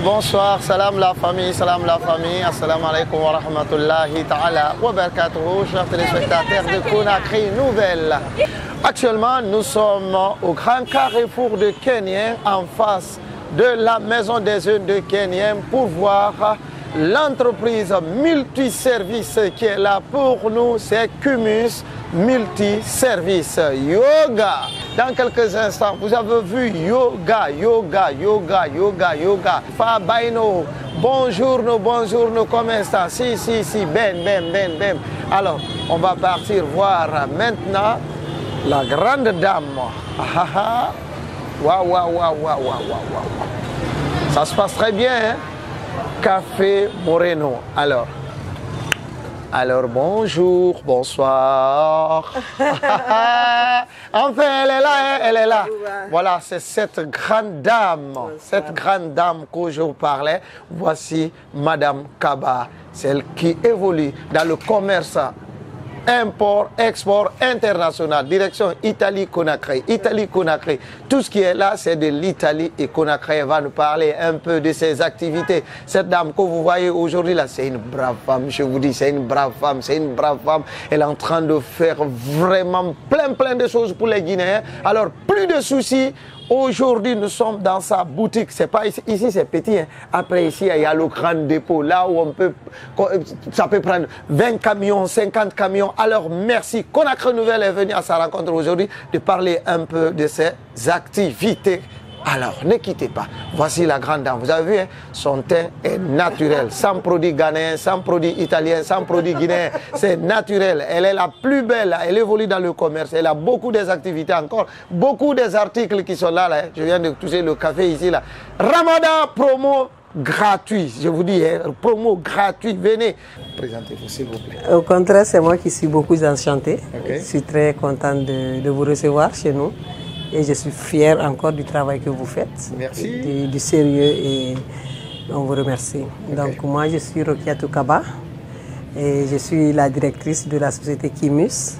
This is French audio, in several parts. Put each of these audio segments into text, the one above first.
bonsoir, salam la famille, assalamu alaikum wa rahmatullahi ta'ala wa barakatuhu, chers téléspectateurs de Conakry Nouvelle. Actuellement, nous sommes au grand carrefour de Kenyans, en face de la maison des jeunes de Kenyans, pour voir l'entreprise multiservice qui est là pour nous, c'est Kumus Multiservice Yoga. Dans quelques instants, vous avez vu yoga. Fabaino, bonjour, comment ça? Si, ben. Alors, on va partir voir maintenant la grande dame. Waouh. Ça se passe très bien, hein? Café Moreno. Alors bonjour, bonsoir. Enfin, elle est là. Voilà, c'est cette grande dame que je vous parlais. Voici Madame Kaba, celle qui évolue dans le commerce import, export international, direction Italie-Conakry. Tout ce qui est là, c'est de l'Italie, et Conakry va nous parler un peu de ses activités. Cette dame que vous voyez aujourd'hui là, c'est une brave femme, je vous dis, c'est une brave femme. Elle est en train de faire vraiment plein de choses pour les Guinéens. Alors, plus de soucis. Aujourd'hui, nous sommes dans sa boutique. C'est pas ici, c'est petit, hein. Après, ici, il y a le grand dépôt, là où ça peut prendre 20 camions, 50 camions. Alors, merci. Conakry Nouvelle est venu à sa rencontre aujourd'hui de parler un peu de ses activités. Alors, ne quittez pas. Voici la grande dame. Vous avez vu, hein, son teint est naturel. Sans produit ghanéen, sans produit italien, sans produit guinéen. C'est naturel. Elle est la plus belle. Elle évolue dans le commerce. Elle a beaucoup des activités encore. Beaucoup des articles qui sont là. Hein. Je viens de toucher le café ici. Là. Ramadan promo gratuit. Je vous dis, hein, promo gratuit. Venez. Présentez-vous, s'il vous plaît. Au contraire, c'est moi qui suis beaucoup enchantée. Okay. Je suis très contente de vous recevoir chez nous. Et je suis fière encore du travail que vous faites. Merci. Du sérieux, et on vous remercie. Okay. Donc moi je suis Rokiatou Kaba et je suis la directrice de la société Kumus.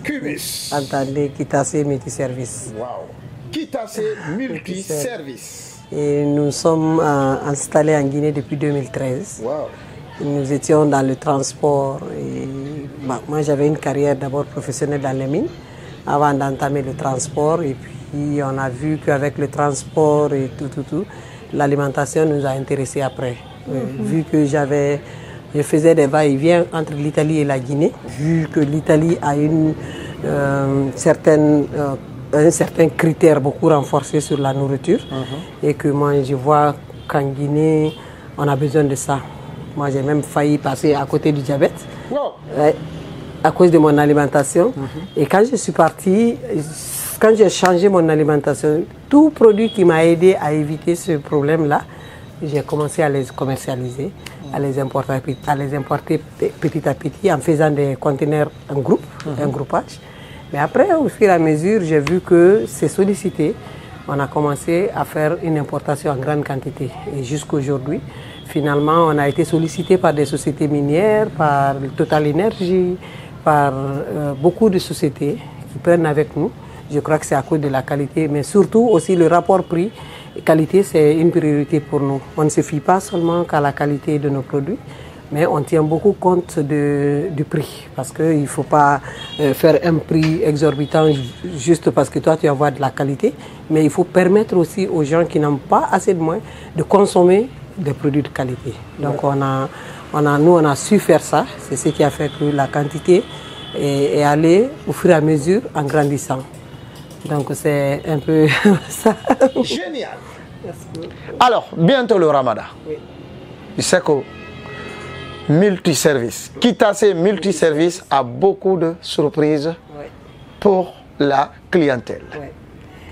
Entendez, Kitase Multiservice. Wow. Kitase Multiservice. Et nous sommes installés en Guinée depuis 2013. Wow. Nous étions dans le transport. Et, moi j'avais une carrière d'abord professionnelle dans les mines avant d'entamer le transport, et puis on a vu qu'avec le transport et tout, l'alimentation nous a intéressés après. Vu que je faisais des va-et-vient entre l'Italie et la Guinée, vu que l'Italie a un certain critère beaucoup renforcé sur la nourriture, et que moi je vois qu'en Guinée, on a besoin de ça. Moi j'ai même failli passer à côté du diabète. Wow. À cause de mon alimentation. Et quand je suis partie, quand j'ai changé mon alimentation, tout produit qui m'a aidé à éviter ce problème-là, j'ai commencé à les commercialiser, à les importer petit à petit en faisant des conteneurs en groupe, un groupage. Mais après, au fur et à mesure, j'ai vu que c'est sollicité. On a commencé à faire une importation en grande quantité. Et jusqu'aujourd'hui, finalement, on a été sollicité par des sociétés minières, par Total Energy, par beaucoup de sociétés qui prennent avec nous. Je crois que c'est à cause de la qualité, mais surtout aussi le rapport prix-qualité, c'est une priorité pour nous. On ne se fie pas seulement qu'à la qualité de nos produits, mais on tient beaucoup compte du prix, parce qu'il ne faut pas faire un prix exorbitant juste parce que toi tu envoies de la qualité, mais il faut permettre aussi aux gens qui n'ont pas assez de moyens de consommer des produits de qualité. Donc nous on a su faire ça, c'est ce qui a fait que la quantité est allée au fur et à mesure en grandissant. Donc c'est un peu ça. Génial. Merci. Alors, bientôt le Ramadan. Oui. Je sais que multiservice, Kitase Multiservice a beaucoup de surprises pour la clientèle. Oui.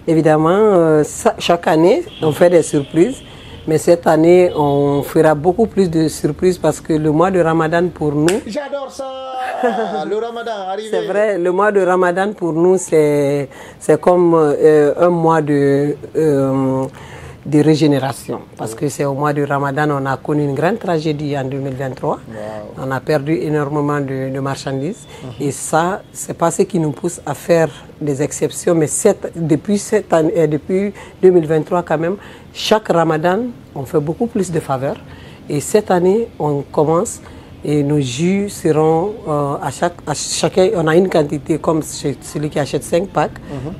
Évidemment, chaque année, on fait des surprises. Mais cette année, on fera beaucoup plus de surprises parce que le mois de Ramadan pour nous... J'adore ça. Le Ramadan arrive. C'est vrai, le mois de Ramadan pour nous, c'est comme un mois de... de régénération. Parce que c'est au mois de Ramadan, on a connu une grande tragédie en 2023. Wow. On a perdu énormément de marchandises. Et ça, c'est pas ce qui nous pousse à faire des exceptions. Mais depuis 2023 quand même, chaque Ramadan, on fait beaucoup plus de faveurs. Et cette année, on commence et nos jus seront à chacun, on a une quantité comme celui qui achète 5 packs,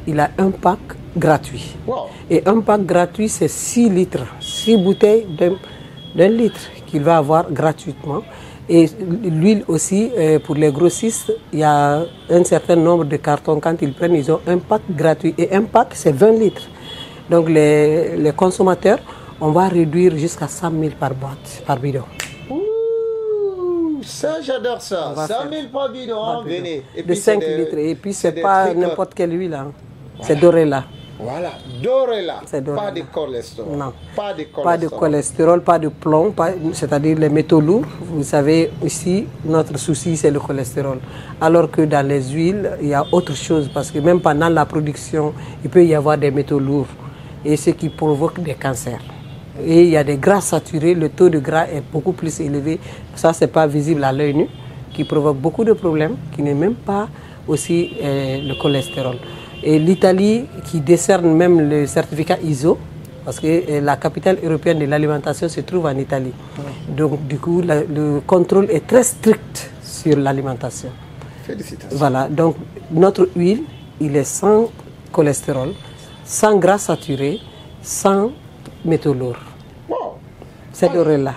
il a un pack gratuit. Wow. Et un pack gratuit, c'est 6 litres, 6 bouteilles d'un litre qu'il va avoir gratuitement. Et l'huile aussi, pour les grossistes, il y a un certain nombre de cartons. Quand ils prennent, ils ont un pack gratuit. Et un pack, c'est 20 litres. Donc les consommateurs, on va réduire jusqu'à 100 000 par boîte, par bidon. Ça, j'adore ça. 100 000 par bidon, venez. Et de 5 litres. Et puis, c'est pas n'importe quelle huile. Hein. Voilà. C'est Dorella. Voilà, Dorella. Pas de cholestérol. Non. Pas de cholestérol. Pas de cholestérol, pas de plomb, c'est-à-dire les métaux lourds. Vous savez, ici, notre souci, c'est le cholestérol. Alors que dans les huiles, il y a autre chose. Parce que même pendant la production, il peut y avoir des métaux lourds. Et ce qui provoque des cancers. Et il y a des gras saturés, le taux de gras est beaucoup plus élevé. Ça, ce n'est pas visible à l'œil nu, qui provoque beaucoup de problèmes, qui n'est même pas aussi le cholestérol. Et l'Italie, qui décerne même le certificat ISO, parce que la capitale européenne de l'alimentation se trouve en Italie. Donc, du coup, le contrôle est très strict sur l'alimentation. Félicitations. Voilà, donc notre huile, il est sans cholestérol, sans gras saturé, sans métaux lourds. Wow. C'est Dorella.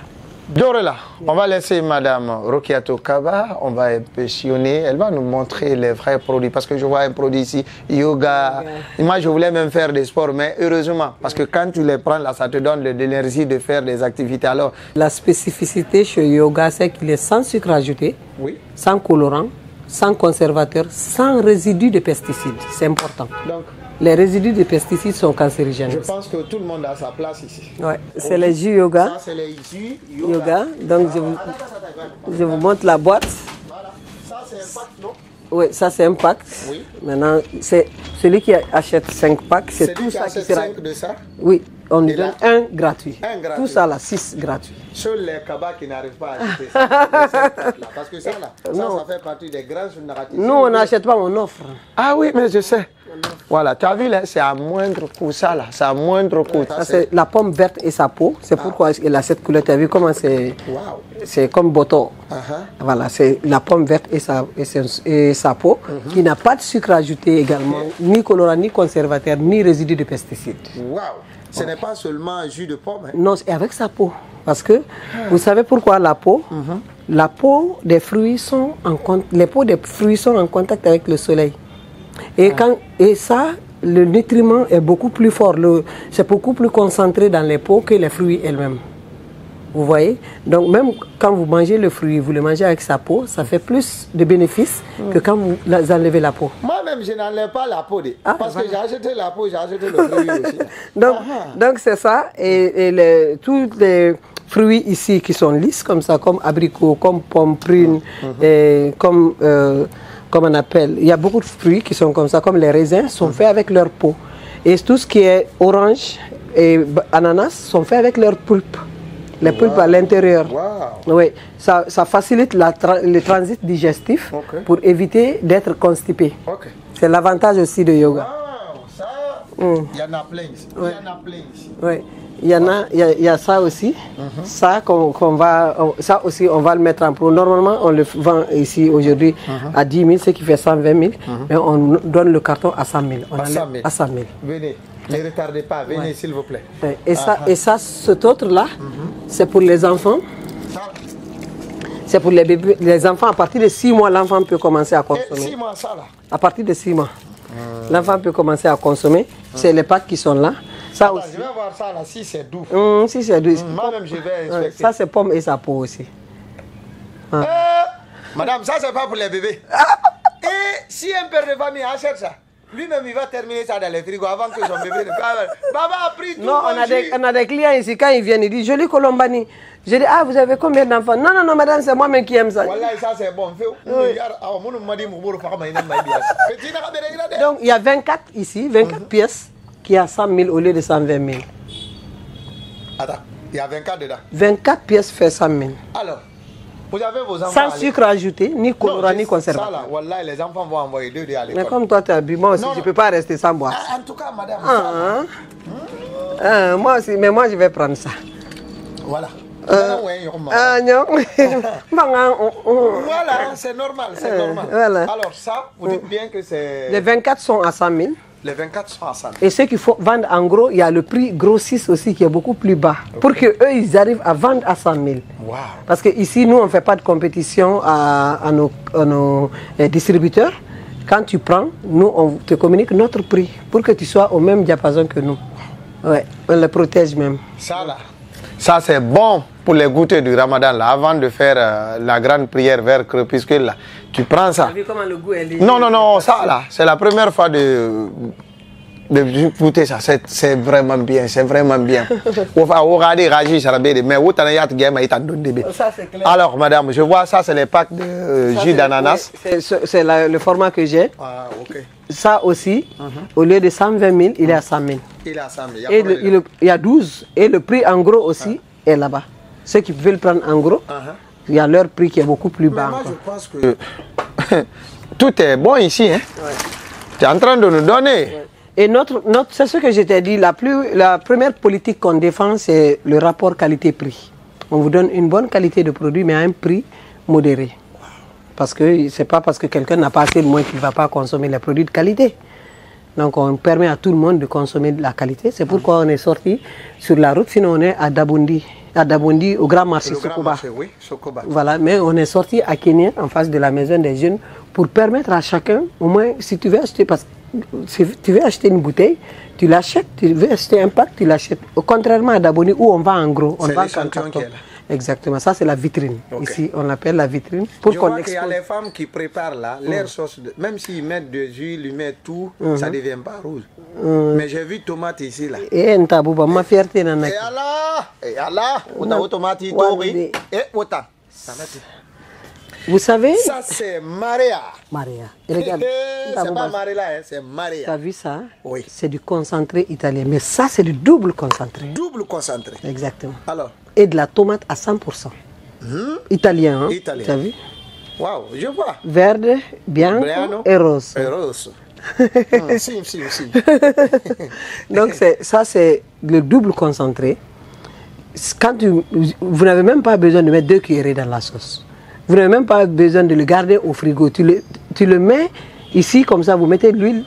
Dorella, on va laisser Madame Rokiatou Kaba, on va impressionner, elle va nous montrer les vrais produits, parce que je vois un produit ici, yoga. Moi je voulais même faire des sports, mais heureusement, parce que quand tu les prends là, ça te donne de l'énergie de faire des activités. Alors, la spécificité chez yoga, c'est qu'il est sans sucre ajouté, sans colorant, sans conservateur, sans résidus de pesticides, c'est important. Donc, les résidus de pesticides sont cancérigènes. Je pense que tout le monde a sa place ici. Ouais, c'est les jus yoga. Ça, c'est les jus yoga. Donc, je vous montre la boîte. Voilà. Ça, c'est un pack, non? Oui, ça, c'est un pack. Oui. Maintenant, c'est celui qui achète 5 packs, c'est tout ça qui sera. 5 de ça? Oui, on lui donne un gratuit. Tout ça, là, 6 gratuits. Seuls les cabas qui n'arrivent pas à acheter ça. Parce que ça, là, ça fait partie des grands narratifs. Nous, on n'achète pas, on offre. Ah oui, mais je sais. Voilà, tu as vu là, c'est à moindre coût ça là, c'est à moindre coût. Ça c'est la pomme verte et sa peau, c'est pourquoi elle a cette couleur. Tu as vu comment c'est comme boto. Voilà, c'est la pomme verte et sa peau qui n'a pas de sucre ajouté également, ni colorant, ni conservateur, ni résidu de pesticides. Waouh, ce n'est pas seulement un jus de pomme. Hein. Non, c'est avec sa peau. Parce que vous savez pourquoi la peau? La peau des fruits les peaux des fruits sont en contact avec le soleil. Et ça, le nutriment est beaucoup plus fort. C'est beaucoup plus concentré dans les peaux que les fruits elles-mêmes. Vous voyez? Donc même quand vous mangez le fruit, vous le mangez avec sa peau, ça fait plus de bénéfices que quand vous enlevez la peau. Moi-même, je n'enlève pas la peau. Parce que j'ai acheté la peau, j'ai acheté le fruit aussi. Donc c'est ça. Et tous les fruits ici qui sont lisses comme ça, comme abricots, comme pommes, prunes, et comme on appelle, il y a beaucoup de fruits qui sont comme ça, comme les raisins, sont faits avec leur peau. Et tout ce qui est orange et ananas sont faits avec leur pulpe. Les pulpes à l'intérieur. Oui, ça facilite le transit digestif pour éviter d'être constipé. C'est l'avantage aussi de yoga. Il y en a plein ici. Il y en a plein ici. Oui. Il y a ça aussi. Ça, ça aussi, on va le mettre en pro. Normalement, on le vend ici aujourd'hui à 10 000, ce qui fait 120 000. Mais on donne le carton à 100 000. À 100 000. Venez, ne retardez pas, venez s'il vous plaît. Et ça, cet autre-là, c'est pour les enfants. C'est pour les bébés, les enfants. À partir de 6 mois, l'enfant peut commencer à consommer. 6 mois, ça là? À partir de 6 mois. L'enfant peut commencer à consommer. C'est les pâtes qui sont là. Ça aussi. Je vais voir ça là, si c'est doux. Si c'est doux. Moi-même, je vais inspecter. Ça, c'est pomme et sa peau aussi. Madame, ça, c'est pas pour les bébés. Et si un père de famille achète ça, lui-même, il va terminer ça dans les frigos avant que son bébé ne fasse. Baba a pris tout. Non, on a des clients ici, quand ils viennent, ils disent Jolie Colombani. Je dis, vous avez combien d'enfants? Non, madame, c'est moi-même qui aime ça. Voilà, ça c'est bon. Donc, il y a 24 ici, 24 pièces qui a 100 000 au lieu de 120 000. Attends, il y a 24 dedans. 24 pièces fait 100 000. Alors, vous avez vos enfants. Sans sucre ajouté, ni colorant, ni conservateur. Ça là, voilà, les enfants vont envoyer 2 à l'école. Mais comme toi, tu as bu, moi aussi, je ne peux pas rester sans boire. En tout cas, madame. Moi aussi, mais moi, je vais prendre ça. Voilà. Voilà, c'est normal, c'est normal. Voilà. Alors ça, vous dites bien que c'est... Les 24 sont à 100 000. Les 24 sont à 100 000. Et ceux qui vendent en gros, il y a le prix grossiste aussi qui est beaucoup plus bas. Okay. Pour qu'eux, ils arrivent à vendre à 100 000. Wow. Parce qu'ici, nous, on ne fait pas de compétition à nos distributeurs. Quand tu prends, nous, on te communique notre prix pour que tu sois au même diapason que nous. Ouais, on le protège même. Ça là, ça c'est bon pour les goûters du Ramadan là, avant de faire la grande prière vers crépuscule là. Tu prends ça. Tu as vu comment le goût est léger? Non, non, non, ça là, c'est la première fois de goûter ça. C'est vraiment bien, c'est vraiment bien. Ça, c'est clair. Alors madame, je vois ça, c'est les packs de jus d'ananas. C'est le format que j'ai. Ah, ok. Ça aussi, au lieu de 120 000, il est à 100 000. Il est à 100 000. Et il y a 12. Et le prix en gros aussi est là-bas. Ceux qui veulent prendre en gros, il y a leur prix qui est beaucoup plus bas. Mais moi, je pense que tout est bon ici. Hein? Ouais. Tu es en train de nous donner. Ouais. Et c'est ce que je t'ai dit, la première politique qu'on défend, c'est le rapport qualité-prix. On vous donne une bonne qualité de produit, mais à un prix modéré. Parce que ce n'est pas parce que quelqu'un n'a pas assez de moyens qu'il ne va pas consommer les produits de qualité. Donc on permet à tout le monde de consommer de la qualité. C'est pourquoi on est sorti sur la route, sinon on est à Dabondi. À Dabondi, au grand marché Sokoba. Oui, Sokoba. Voilà, mais on est sorti à Kenya, en face de la maison des jeunes, pour permettre à chacun, au moins, si tu veux acheter, parce que si tu veux acheter une bouteille, tu l'achètes. Tu veux acheter un pack, tu l'achètes. Contrairement à Dabondi, où on va en gros, on va en carton. Exactement, ça c'est la vitrine. Okay. Ici, on l'appelle la vitrine. Pour qu'on expose. Il y a les femmes qui préparent là, leur sauce, même s'ils mettent de jus, ils mettent tout, ça ne devient pas rouge. Mais j'ai vu tomate ici là. Et un tabou, ma fierté. Et Allah, tomate, et autant. Vous savez? Ça c'est Maria. Maria. Regarde. C'est pas Maria, c'est Maria. Tu as vu ça? Oui. C'est du concentré italien. Mais ça, c'est du double concentré. Double concentré. Exactement. Alors? Et de la tomate à 100%. Italien, hein? Italien. Tu as vu? Waouh, je vois. Verde, bianco et rose. Et rose. Si. Donc ça, c'est le double concentré. Quand vous n'avez même pas besoin de mettre 2 cuillerées dans la sauce. Vous n'avez même pas besoin de le garder au frigo. Tu le mets ici, comme ça, vous mettez de l'huile.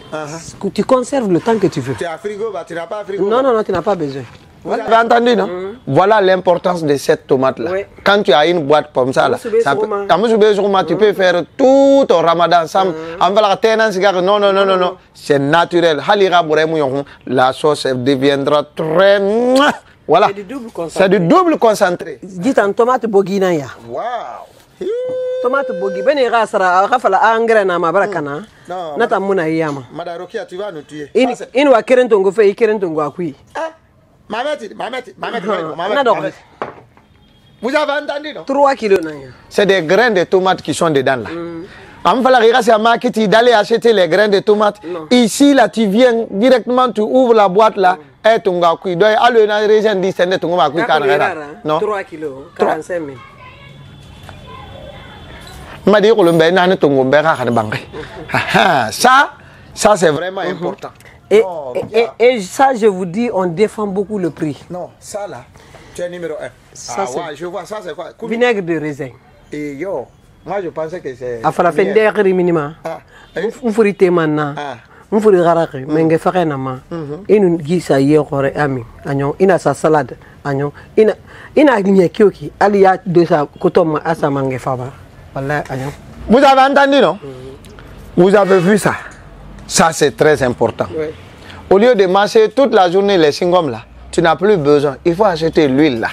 Tu conserves le temps que tu veux. Tu as frigo, tu n'as pas frigo. Non, tu n'as pas besoin. Vous avez entendu, non? Voilà l'importance de cette tomate-là. Oui. Quand tu as une boîte comme ça, là, tu peux faire tout ton ramadan. Non. C'est naturel. La sauce deviendra très... Voilà. C'est du double concentré. Dites en tomate boguinaya. Waouh. Tomate bogi. Ben il rasera. Rafala engrais na ma barakana. Non. Nata muna yama. Madarokia, tu vas nous tuer. In wa kerentongo fe kerentongo akui. Mameti. Vous avez entendu, non? 3 kilos. C'est des grains de tomates qui sont dedans là. En fait, c'est à market d'aller acheter les grains de tomates. Ici, là, tu viens directement, tu ouvres la boîte là. Et tu as cuit. Donc, à l'heure, la région dit c'est tu as cuit. Non. 3 kilos, 45 000. Ma dit ça c'est vraiment important. Et ça, je vous dis, on défend beaucoup le prix. Non, ça là, tu es numéro 1. Ça, ouais, je vois, ça c'est quoi? Vinaigre de raisin. Et yo, moi je pensais que c'est... A la fin de minima. On faut y maintenant. On faut y rarrer, mais on fait nama. Et nous gisa hier ami, agnon, ina sa salade, agnon, ina gagné kioki, alia de sa coton à sa mangue fava. Voilà, agnon. Vous avez entendu, non? Vous avez vu ça? Ça c'est très important. Oui. Au lieu de manger toute la journée les singom là, tu n'as plus besoin. Il faut acheter l'huile là.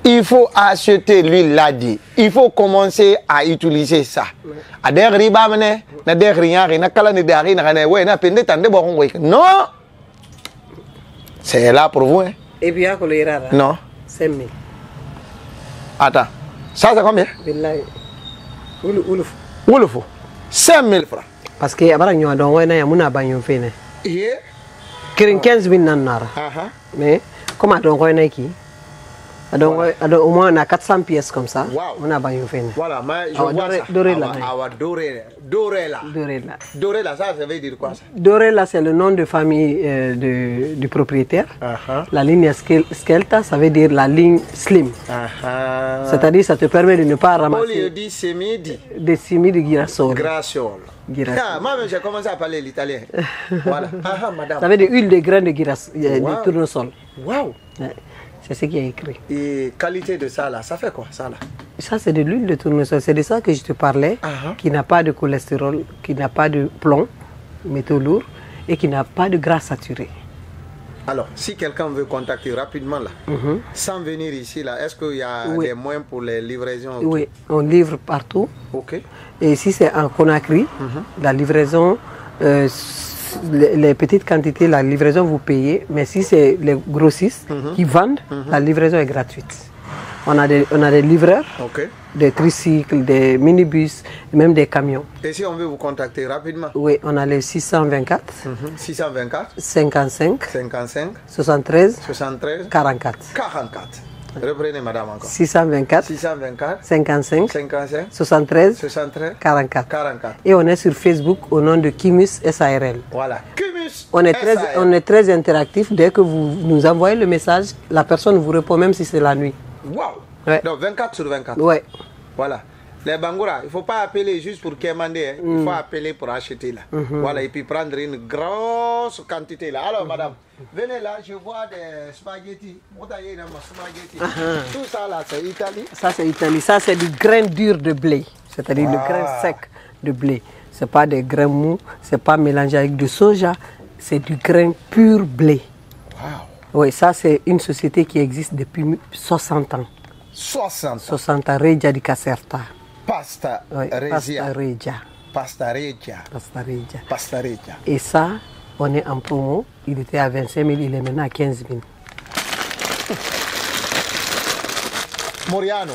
Il faut acheter l'huile là dit. Il faut commencer à utiliser ça. Non. C'est là pour vous. Hein? Et bien, non. 5 000. Attends. Ça c'est combien? Ouloufou. 5 000 francs. Parce que avant nous avons un 15 000 nanara. Mais Comme à Nike. Donc, voilà. Au moins, on a 400 pièces comme ça. Wow. On a bagné. Voilà, mais je vois ça. Doré là, ça veut dire quoi ça? Doré là, c'est le nom de famille du propriétaire. La ligne Skelta, ça veut dire la ligne slim. C'est-à-dire, ça te permet de ne pas ramasser. Au lieu de semidi. Des semis de girasol. Moi, j'ai commencé à parler l'italien. Voilà. Madame. Ça veut dire huile de graines de girasol, de tournesol. Waouh. C'est ce qui est écrit. Et qualité de ça là, ça fait quoi ça là? Ça c'est de l'huile de tournesol, c'est de ça que je te parlais, qui n'a pas de cholestérol, qui n'a pas de plomb, métaux lourds et qui n'a pas de gras saturé. Alors, si quelqu'un veut contacter rapidement là, sans venir ici là, est-ce qu'il y a des moyens pour les livraisons? Oui, on livre partout. Ok. Et si c'est en Conakry, la livraison, les petites quantités, la livraison vous payez, mais si c'est les grossistes qui vendent, la livraison est gratuite. On a des livreurs, des tricycles, des minibus, même des camions. Et si on veut vous contacter rapidement? Oui, on a les 624, 624, 55, 55, 73, 73, 44. 44. Reprenez madame encore. 624, 624, 55, 55, 73, 73, 44. 44. Et on est sur Facebook au nom de Kimus SARL. Voilà. Kimus on est très interactif. Dès que vous nous envoyez le message, la personne vous répond même si c'est la nuit. Waouh. Ouais. Donc 24 sur 24. Ouais. Voilà. Les Bangoura, il ne faut pas appeler juste pour commander, il faut appeler pour acheter là. Voilà, et puis prendre une grosse quantité là. Alors madame, venez là, je vois des spaghettis. Tout ça là, c'est Italie. Ça c'est Italie, ça c'est du grain dur de blé, c'est-à-dire le grain sec de blé. Ce n'est pas des grains mous, ce n'est pas mélangé avec du soja, c'est du grain pur blé. Wow. Oui, ça c'est une société qui existe depuis 60 ans. 60 ans, Regia di Caserta. Pasta Regia. Pasta Regia. Et ça, on est en promo. Il était à 25 000, il est maintenant à 15 000. Moreno.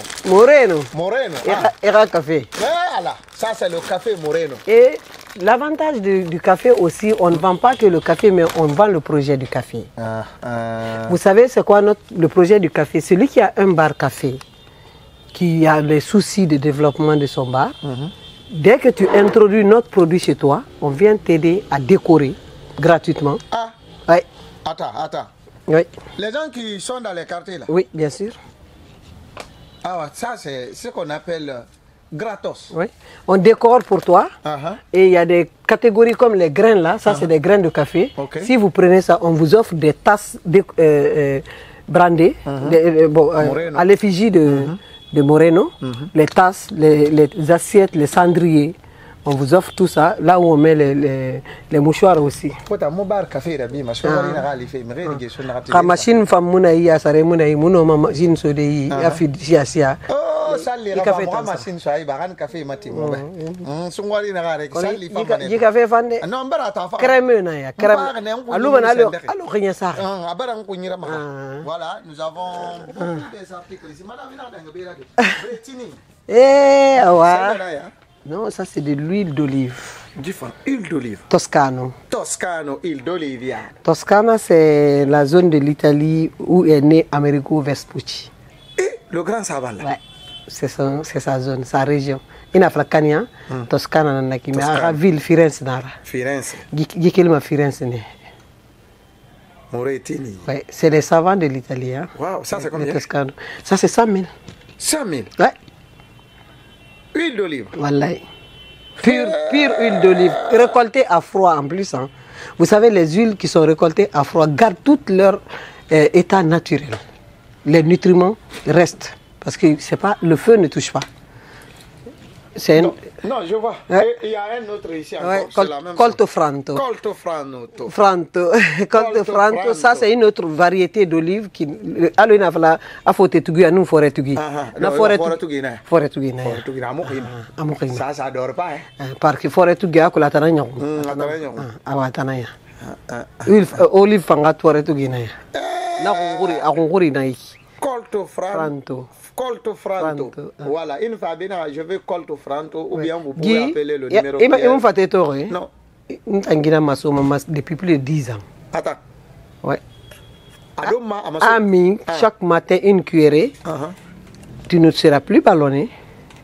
Era café. Voilà, ça c'est le café Moreno. Et l'avantage du café aussi, on ne vend pas que le café, mais on vend le projet du café. Vous savez, c'est quoi le projet du café? Celui qui a un bar café, qui a des soucis de développement de son bar, dès que tu introduis notre produit chez toi, on vient t'aider à décorer gratuitement. Oui. Attends. Oui. Les gens qui sont dans les quartiers là? Oui, bien sûr. Ça c'est ce qu'on appelle gratos. Oui. On décore pour toi. Et il y a des catégories comme les grains là, ça c'est des grains de café. Si vous prenez ça, on vous offre des tasses brandées à l'effigie de Moreno, les tasses, les assiettes, les cendriers. On vous offre tout ça, là où on met les mouchoirs aussi. Machine femme mouna sare mouna mouna machine so de sia. Oh, sali machine so ay baran café mati mo ba. Sungwali na gare sali femme. Ji café fande. Non bara ta fa. Crème na ya, crème. Aluma na alo rinya sa. Abaran ko nyira ma. Voilà, nous avons beaucoup des articles ici. Madame ina da ngabira de. Bretini. Awa. Non, ça c'est de l'huile d'olive. Huile d'olive. Toscano, huile d'olive. Toscana, c'est la zone de l'Italie où est né Amerigo Vespucci. Et le grand savant là? Ouais, c'est sa zone, sa région. In Africania, Toscana, mais la ville Firenze. Firenze. Gikilma Firenze. Moretini. Ouais, c'est les savants de l'Italie. Hein. Wow, ça c'est combien? Toscano. Ça c'est 100 000. 100 000? Ouais. Huile d'olive. Wallahi. Pure huile d'olive, récoltée à froid en plus. Hein. Vous savez, les huiles qui sont récoltées à froid gardent tout leur état naturel. Les nutriments restent. Parce que le feu ne touche pas. Non, je vois. Il y a un autre ici encore, c'est la même Colto Franto. Colto Franto, ça c'est une autre variété d'olive qui alors a faut tugi nous forêt tugi. Na forêt tugi. Ça dort pas parce que forêt tugi a la tananya. Tananya. Olive fanga forêt tugi na. Na nguri na iki. Colto Franto. Voilà, une fois je vais Colto Franto ou bien vous pouvez appeler le numéro. Non. Depuis plus de 10 ans. Attends. Ami, chaque matin une cuillerée, tu ne seras plus ballonné,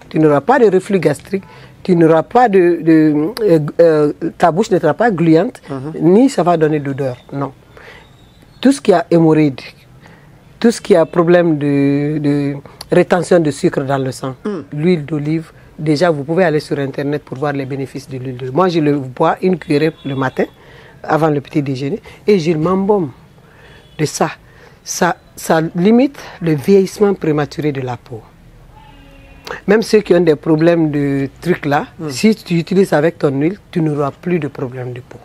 tu n'auras pas de reflux gastrique, tu n'auras pas ta bouche ne sera pas gluante, ni ça va donner d'odeur. Non. Tout ce qui a hémorroïde, tout ce qui a problème de rétention de sucre dans le sang, l'huile d'olive, déjà vous pouvez aller sur internet pour voir les bénéfices de l'huile d'olive. Moi je le bois une cuillerée le matin, avant le petit déjeuner, et je m'embaume de ça. Ça limite le vieillissement prématuré de la peau. Même ceux qui ont des problèmes de trucs là, si tu utilises avec ton huile, tu n'auras plus de problème de peau.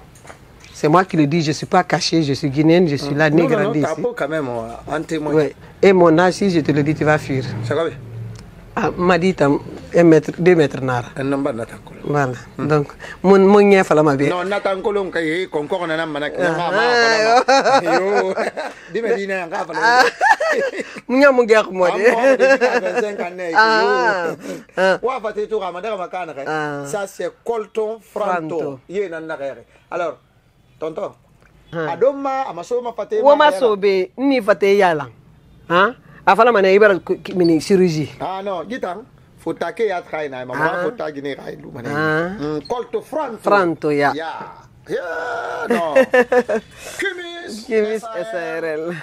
C'est moi qui le dis, je ne suis pas caché, je suis guinéenne, je suis là, né grandi ici. Peau quand même, en témoin. Ouais. Et mon âge, si je te le dis, tu vas fuir. C'est quoi? M'a dit 1 mètre, 2 mètres nara. Voilà. Donc, mon lien fala ma bien. Non, Nathan Colom, qui concourt à Manak. Dis-moi, Mounia mon gars, moi. Ça, c'est Colton Franto. Alors, tonton, Adoma, Amasoma Faté. Wama sobe, ni faté yala. Hein? Afala mana ibara mini chirurgie. Ah non, gitan. Faut taquer à traîner, maman, faut taguiner à l'humain. Colton Franto. Franto, ya. Yeah, non. Kumis SARL.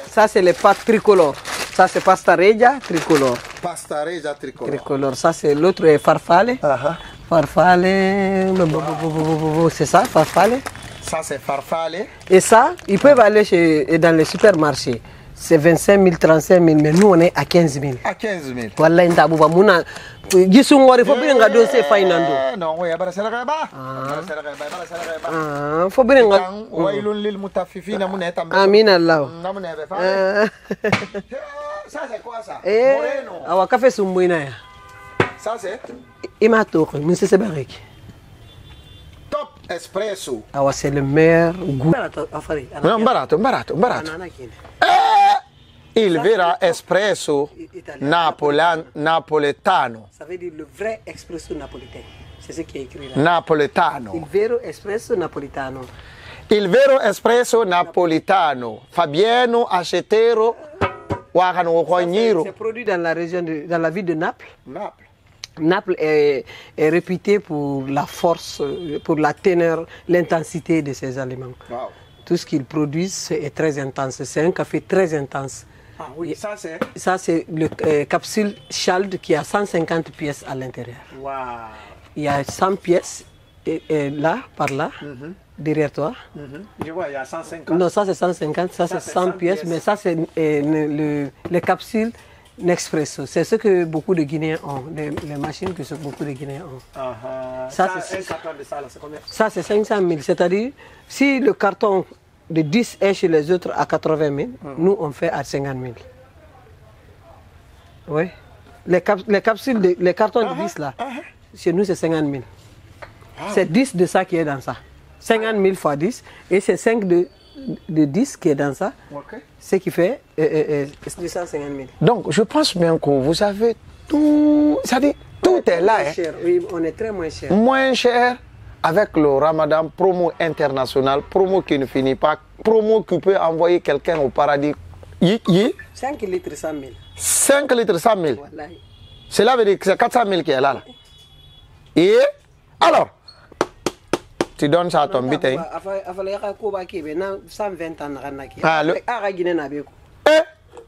Ça c'est les pâtes tricolores. Ça c'est pasta regia tricolore. Pasta regia tricolore. Tricolore. Ça c'est l'autre est farfalle. Farfalle. C'est ça, farfalle. Ça c'est farfalle. Et ça, ils peuvent aller dans les supermarchés. C'est 25 000, 35 000, mais nous on est à 15 000. À 15 000. Voilà, il y a des gens qui ont un dossier fainando. Non, oui, il faut bien Amin Allah. Ça c'est quoi ça? Awa café sumbuina. Ça c'est Imato, monsieur Sebarek. Top espresso. Awa c'est le meilleur goût. Non, barato. Il vera espresso napoletano. Ça veut dire le vrai espresso napolitain. C'est ce qui est écrit là. Napoletano. Il vero espresso napolitano. Il vero espresso napolitano. Fabiano Achetero. C'est produit dans la région dans la ville de Naples. Naples est réputé pour la force, pour la teneur, l'intensité de ses aliments. Wow. Tout ce qu'ils produisent est très intense. C'est un café très intense. Ah oui, ça c'est? Ça c'est le capsule Chald qui a 150 pièces à l'intérieur. Wow. Il y a 100 pièces et là, par là, derrière toi. Je vois, il y a 150. Non, ça c'est 150, ça c'est 100 pièces, mais ça c'est les capsules Nespresso. C'est ce que beaucoup de Guinéens ont, les machines que beaucoup de Guinéens ont. Ça c'est un carton de ça, c'est combien? Ça c'est 500 000, c'est-à-dire si le carton de 10 est chez les autres à 80 000, nous on fait à 50 000. Oui. Les capsules, les cartons de 10 là, chez nous c'est 50 000. C'est 10 de ça qui est dans ça. 50 000 fois 10, et c'est 5 de 10 qui est dans ça, ce qui fait 250 000. Donc je pense bien que vous avez tout, ça dit, tout est là. Hein. Cher. Oui, on est très moins cher. Moins cher. Avec le Ramadan, promo international, promo qui ne finit pas, promo qui peut envoyer quelqu'un au paradis. 5 litres 100 000. 5 litres 100 000. Voilà. Cela veut dire que c'est 400 000 qui est là. Et alors, tu donnes ça à ton bitin.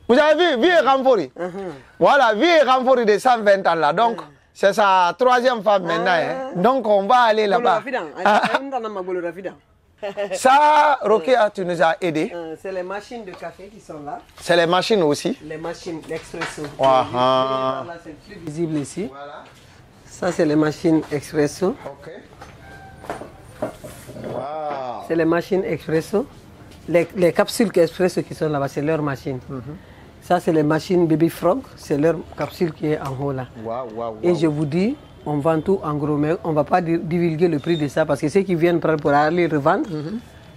Vous avez vu, vieux Ramfori. Voilà, vieux Ramfori de 120 ans là. Donc, c'est sa troisième femme maintenant. Hein. Donc, on va aller là-bas. Ça, Rokia, tu nous as aidé. C'est les machines de café qui sont là. C'est les machines aussi. Les machines expresso. Là, c'est plus visible ici. Voilà. Ça, c'est les machines expresso. Ok. Wow. C'est les machines expresso. Les capsules expresso qui sont là-bas, c'est leur machine. Ça, c'est les machines Baby Frog. C'est leur capsule qui est en haut là. Et je vous dis, on vend tout en gros, mais on ne va pas divulguer le prix de ça parce que ceux qui viennent prendre pour aller revendre,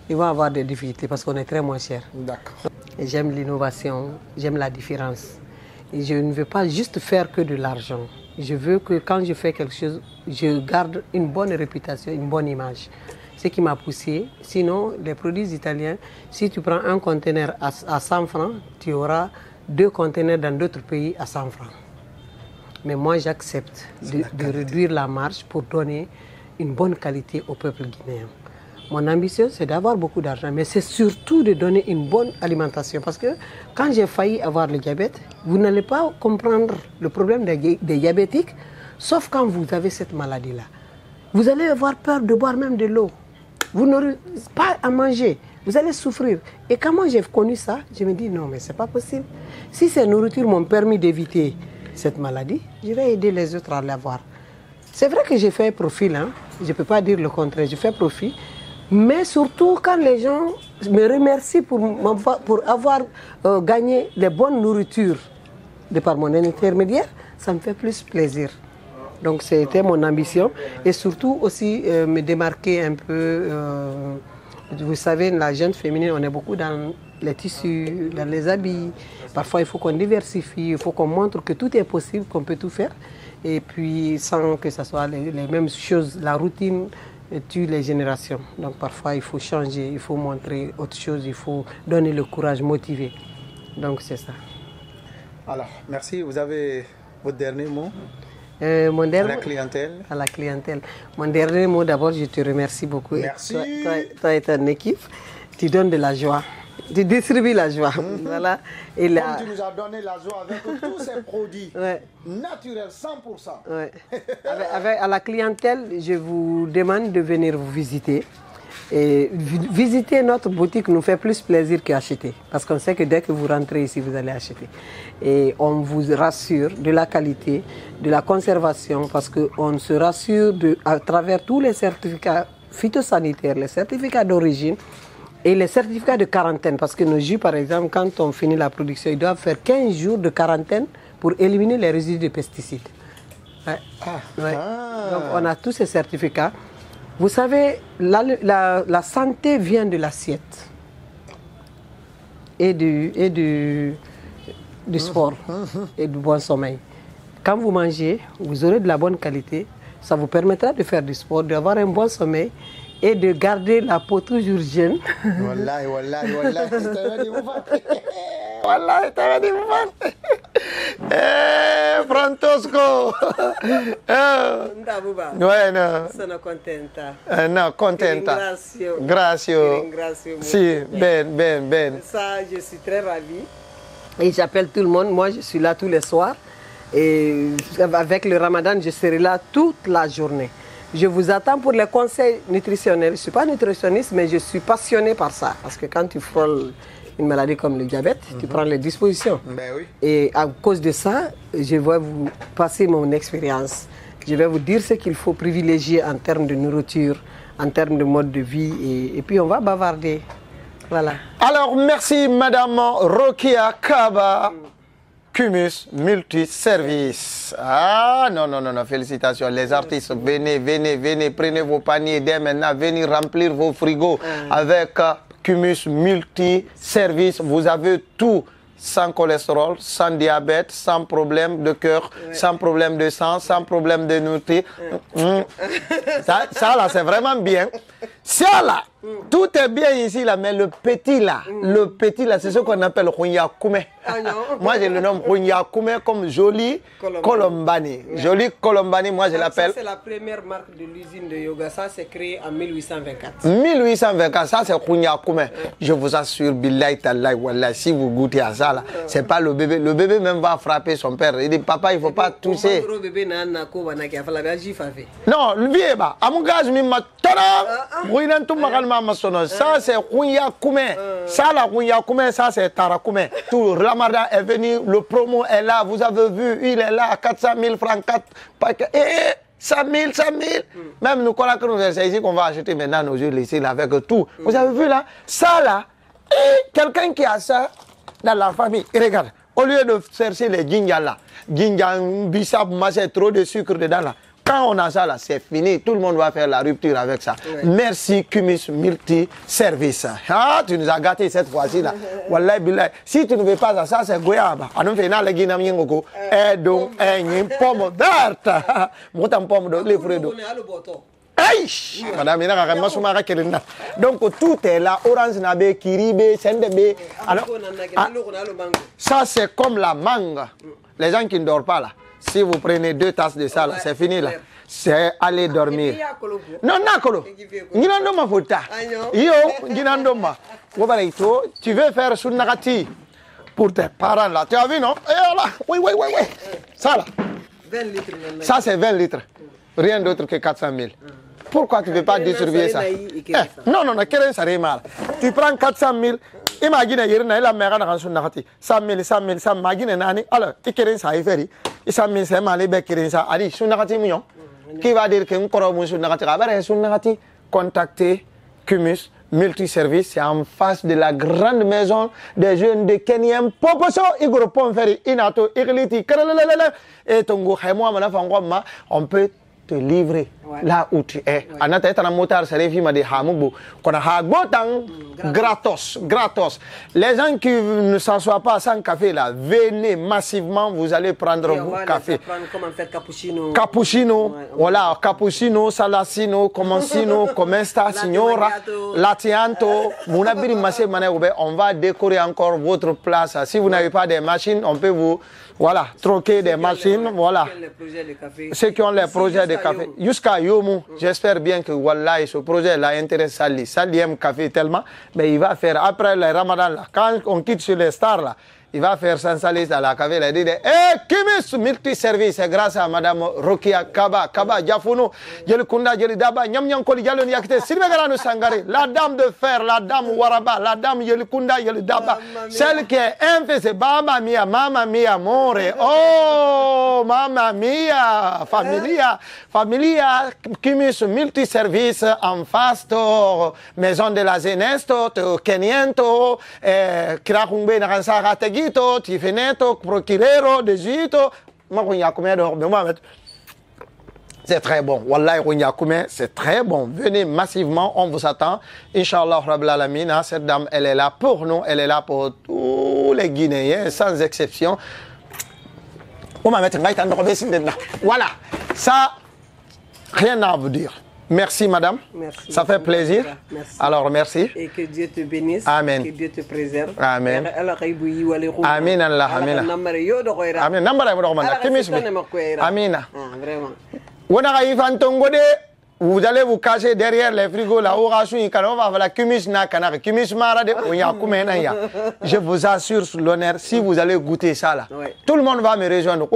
ils vont avoir des difficultés parce qu'on est très moins cher. D'accord. J'aime l'innovation, j'aime la différence. Et je ne veux pas juste faire que de l'argent. Je veux que quand je fais quelque chose, je garde une bonne réputation, une bonne image. Ce qui m'a poussé. Sinon, les produits italiens, si tu prends un conteneur à 100 francs, tu auras 2 conteneurs dans d'autres pays à 100 francs. Mais moi, j'accepte de réduire la marge pour donner une bonne qualité au peuple guinéen. Mon ambition, c'est d'avoir beaucoup d'argent, mais c'est surtout de donner une bonne alimentation. Parce que quand j'ai failli avoir le diabète, vous n'allez pas comprendre le problème des diabétiques, sauf quand vous avez cette maladie-là. Vous allez avoir peur de boire même de l'eau. Vous n'aurez pas à manger. Vous allez souffrir. Et quand moi j'ai connu ça, je me dis non, mais c'est pas possible. Si ces nourritures m'ont permis d'éviter cette maladie, je vais aider les autres à l'avoir. C'est vrai que j'ai fait profil, hein. Je ne peux pas dire le contraire, je fais profit. Mais surtout quand les gens me remercient pour avoir gagné les bonnes nourritures de par mon intermédiaire, ça me fait plus plaisir. Donc c'était mon ambition. Et surtout aussi me démarquer un peu. Vous savez, la jeune féminine, on est beaucoup dans les tissus, dans les habits. Parfois, il faut qu'on diversifie, il faut qu'on montre que tout est possible, qu'on peut tout faire. Et puis, sans que ce soit les mêmes choses, la routine tue les générations. Donc, parfois, il faut changer, il faut montrer autre chose, il faut donner le courage, motiver. Donc, c'est ça. Alors, merci. Vous avez votre dernier mot mon dernier, à la clientèle. À la clientèle. Mon dernier mot, d'abord, je te remercie beaucoup. Merci. Toi et ton équipe, tu donnes de la joie. Tu distribues la joie. Voilà. Et comme tu nous as donné la joie avec tous ces produits naturels, 100%. Ouais. À la clientèle, je vous demande de venir vous visiter. Et visiter notre boutique nous fait plus plaisir qu'acheter. Parce qu'on sait que dès que vous rentrez ici, vous allez acheter. Et on vous rassure de la qualité, de la conservation, parce qu'on se rassure à travers tous les certificats phytosanitaires, les certificats d'origine et les certificats de quarantaine. Parce que nos jus, par exemple, quand on finit la production, ils doivent faire 15 jours de quarantaine pour éliminer les résidus de pesticides. Ouais. Donc on a tous ces certificats. Vous savez, la santé vient de l'assiette et du sport et du bon sommeil. Quand vous mangez, vous aurez de la bonne qualité. Ça vous permettra de faire du sport, d'avoir un bon sommeil et de garder la peau toujours jeune. Wallahi, wallahi, wallahi. Wallahi, t'avais dit Francesco. Ouais, no. Sono contenta. No, contenta. Grazie. Si, ben. Ça, je suis très ravie. Et j'appelle tout le monde. Moi, je suis là tous les soirs. Et avec le Ramadan, je serai là toute la journée. Je vous attends pour les conseils nutritionnels. Je ne suis pas nutritionniste, mais je suis passionné par ça. Parce que quand tu frôles une maladie comme le diabète, tu prends les dispositions. Ben oui. Et à cause de ça, je vais vous passer mon expérience. Je vais vous dire ce qu'il faut privilégier en termes de nourriture, en termes de mode de vie. Et puis on va bavarder. Voilà. Alors, merci Madame Rokia Kaba. Cumus multiservice. Ah non, félicitations. Les artistes, venez, prenez vos paniers dès maintenant, venez remplir vos frigos avec Cumus multiservice. Vous avez tout, sans cholestérol, sans diabète, sans problème de cœur, sans problème de sang, sans problème de nourriture. Ça là, c'est vraiment bien. Ça là, tout est bien ici là, mais le petit là, c'est ce qu'on appelle Runyakume. Moi je le nomme Runyakume comme joli Colombani. Joli Colombani, moi je l'appelle. C'est la première marque de l'usine de yoga. Ça c'est créé en 1824. 1824, ça c'est Runyakume. Je vous assure, billahi tallahi wallah, si vous goûtez à ça là, c'est pas le bébé. Le bébé même va frapper son père. Il dit papa, il faut pas toucher. Non, le vieux bah, amugaz mi matana. Ça c'est Runyakume. Ça là Runyakume, ça c'est Tarakume. Tout Ramadan est venu, le promo est là, vous avez vu, il est là, 400 000 francs, 100 000. Même nous, c'est ici qu'on va acheter maintenant nos huiles ici, là, avec tout. Vous avez vu là, ça là, quelqu'un qui a ça dans la famille, regarde, au lieu de chercher les gingas là, gingas, bissap, c'est trop de sucre dedans là. Quand on a ça là, c'est fini. Tout le monde va faire la rupture avec ça. Merci Kumis Multi-Service. Ah, tu nous as gâté cette fois-ci là. Wallahi billahi. Si tu ne veux pas ça, c'est goyaba. On fait na legi na mingoko. Et donc, une pomme verte. Motam pomme de l'effredo. Aïe! Madame, donc tout est là. Orange nabe, kiribe, sendebe. Alors, ça c'est comme la mangue. Les gens qui ne dorment pas là. Si vous prenez 2 tasses de ça là, c'est fini là. C'est aller dormir. Non, nakolo. Ginando ma fota. Yo, ginando ma. Tu veux faire sunnagati pour tes parents là. Tu as vu non? Et là, oui. Ça là. 20 litres. Ça c'est 20 litres. Rien d'autre que 400 000. Pourquoi tu ne veux pas distribuer ça? Non, quel ça mal. Tu prends 400 000. Imagine, il y a une mère dans son narratif. 100 000, 100 000, imagine, alors, tu kéré ça, il fait. 100 000, c'est mal, il kéré ça. Allez, son narratif, million. Qui va dire qu'un corps, son narratif, son narratif, contactez Kumis Multiservice, c'est en face de la grande maison des jeunes de Kenya. Poposo, Igor Pomferi, Inato, Irliti, et Tongo, on peut te livrer là où tu es. Anata est un motard, c'est les films de Hamoubo. Qu'on a gratos. Les gens qui ne s'assoient pas sans café là, venez massivement, vous allez prendre votre café. Comment faire cappuccino? Cappuccino, voilà, cappuccino, salacino, commencino, comesta, signora, latianto. On va décorer encore votre place. Si vous n'avez pas de machines, on peut vous, voilà, troquer des machines, voilà. Ceux qui ont les projets de café. Jusqu'à Yomu, j'espère bien que Wallahi, ce projet-là intéresse Sali. Sali aime café tellement, mais il va faire, après le Ramadan, là, quand on quitte sur les stars, là, il va faire sans salis à la café. Il a dit, Kumis Multiservice, grâce à Madame Rokia Kaba, Diafuno, Kunda, Daba, Nyam Koli, Yakte, Silvegarano Sangare, la dame de fer, la dame Waraba, la dame Kunda, Daba, celle qui est infectée, Mamma mia, more, oh, mamma mia, familia, Kumis Multiservice, en face, maison de la Zenesto, Keniento, Kirakumbe, Naransara, Tifeneto, Procurero, Degito, c'est très bon. Wallahi, c'est très bon. Venez massivement, on vous attend. Inch'Allah, Rabbil Alamin, cette dame, elle est là pour nous, elle est là pour tous les Guinéens, sans exception. Voilà, ça, rien à vous dire. Merci, madame. Merci. Ça fait plaisir. Merci. Alors, merci. Et que Dieu te bénisse. Amen. Que Dieu te préserve. Amen. Amen. Allah. Amen. Amina. Vous allez vous cacher derrière les frigos là. Je vous assure sur l'honneur, si vous allez goûter ça là, tout le monde va me rejoindre.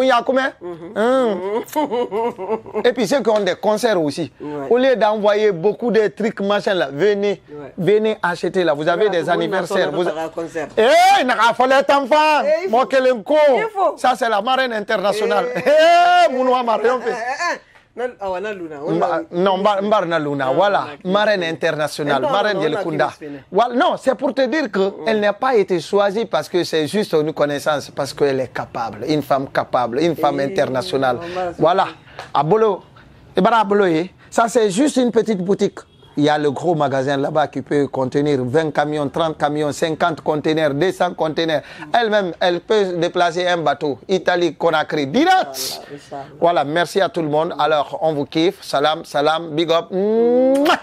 Et puis ceux qui ont des concerts aussi, au lieu d'envoyer beaucoup de trucs machin là, venez acheter là. Vous avez des anniversaires. Ça c'est la marraine internationale. Non, Mbarna Luna, voilà, marraine internationale, marraine Yelkunda. Non, c'est pour te dire qu'elle n'a pas été choisie parce que c'est juste une connaissance, parce qu'elle est capable, une femme capable, une femme internationale. Voilà, Abolo, ça c'est juste une petite boutique. Il y a le gros magasin là-bas qui peut contenir 20 camions, 30 camions, 50 conteneurs, 200 conteneurs. Elle-même, elle peut déplacer un bateau. Italie, Conakry, direct. Voilà, merci à tout le monde. Alors, on vous kiffe. Salam, big up. Mouah.